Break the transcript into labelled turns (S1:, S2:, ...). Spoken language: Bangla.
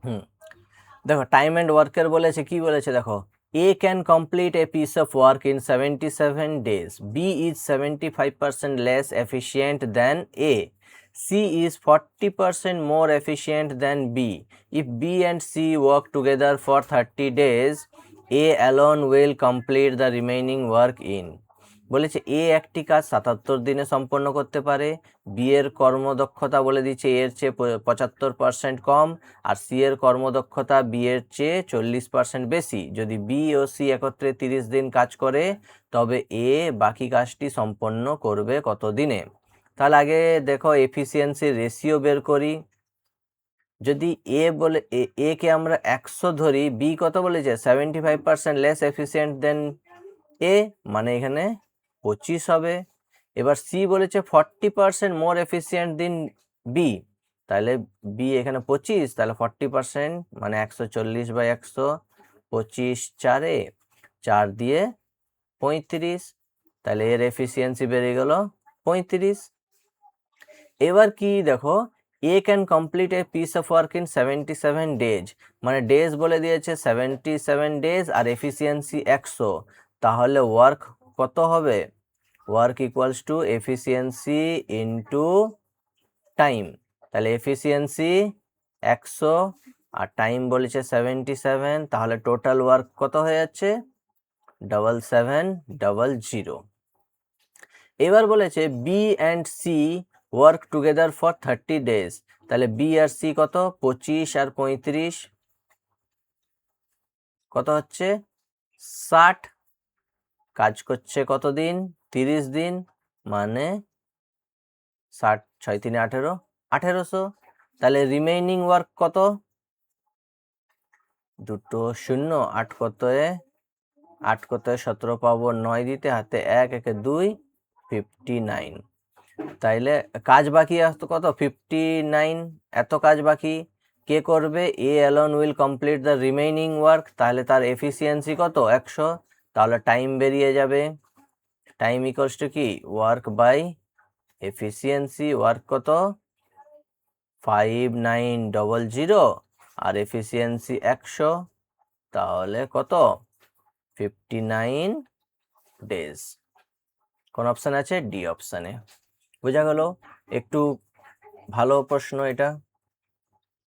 S1: হুম, দেখো টাইম অ্যান্ড ওয়ার্কের বলেছে, কি বলেছে দেখো, A can complete a piece of work in 77 days, B is 75% less efficient than A, C is 40% more efficient than B, if B and C work together for 30 days, A alone will complete the remaining work in. বলেছে এ একটি কাজ 77 দিনে সম্পন্ন করতে পারে, বি এর কর্মদক্ষতা বলে দিচ্ছে এর চেয়ে 75% কম, আর সি এর কর্মদক্ষতা বি এর চেয়ে 40% বেশি। যদি বি ও সি একত্রে 30 দিন কাজ করে তবে এ বাকি কাজটি সম্পন্ন করবে কত দিনে? তাহলে আগে দেখো এফিসিয়েন্সি রেশিও বের করি। যদি এ বলে এ কে আমরা 100 ধরি, বি কত বলেছে 75% লেস এফিসিয়েন্ট দেন এ, মানে এখানে 25 হবে। এবার সি বলেছে 40% মোর এফিসিয়েন্ট দিন বি, তাহলে বি এখানে 25, তাহলে 40% মানে 140/100, 25 4 4 দিয়ে 35, তাহলে এর এফিসিয়েন্সি বেড়ে গেল 35। এবার কি দেখো, A can complete a piece of work in 77 days, মানে ডেজ বলে দিয়েছে 77 days আর এফিসিয়েন্সি 100, তাহলে ওয়ার্ক কত হবে? Work equals to efficiency into time. তাহলে এফিসিয়েন্সি 100 আর টাইম বলেছে 77, তাহলে টোটাল ওয়ার্ক কত হয়ে যাচ্ছে? 7700। এবার বলেছে B and C work together for 30 days, তাহলে বি আর সি কত? 25 আর 35 কত হচ্ছে? 60। কাজ করছে কতদিন? 30 দিন, মানে 60 6 3 18, 1800। তাহলে রিমেইনিং ওয়ার্ক কত? দুটো শূন্য, 8 কত এ 8 কত 17 পাবো 9 দিতে, হাতে 1 1 2, 59। তাইলে কাজ বাকি আসতো কত? 59। এত কাজ বাকি কে করবে? A alone will complete the remaining work, তাহলে তার এফিসিয়েন্সি কত? 100। তাহলে টাইম বেরিয়ে যাবে, টাইম ইকুয়ালস টু কি? Work by efficiency. ওয়ার্ক কত? 5900 আর এফিসিয়েন্সি 100, তাহলে কত? 59 days। কোন অপশন আছে? ডি অপশানে। বোঝা গেল? একটু ভালো প্রশ্ন এটা।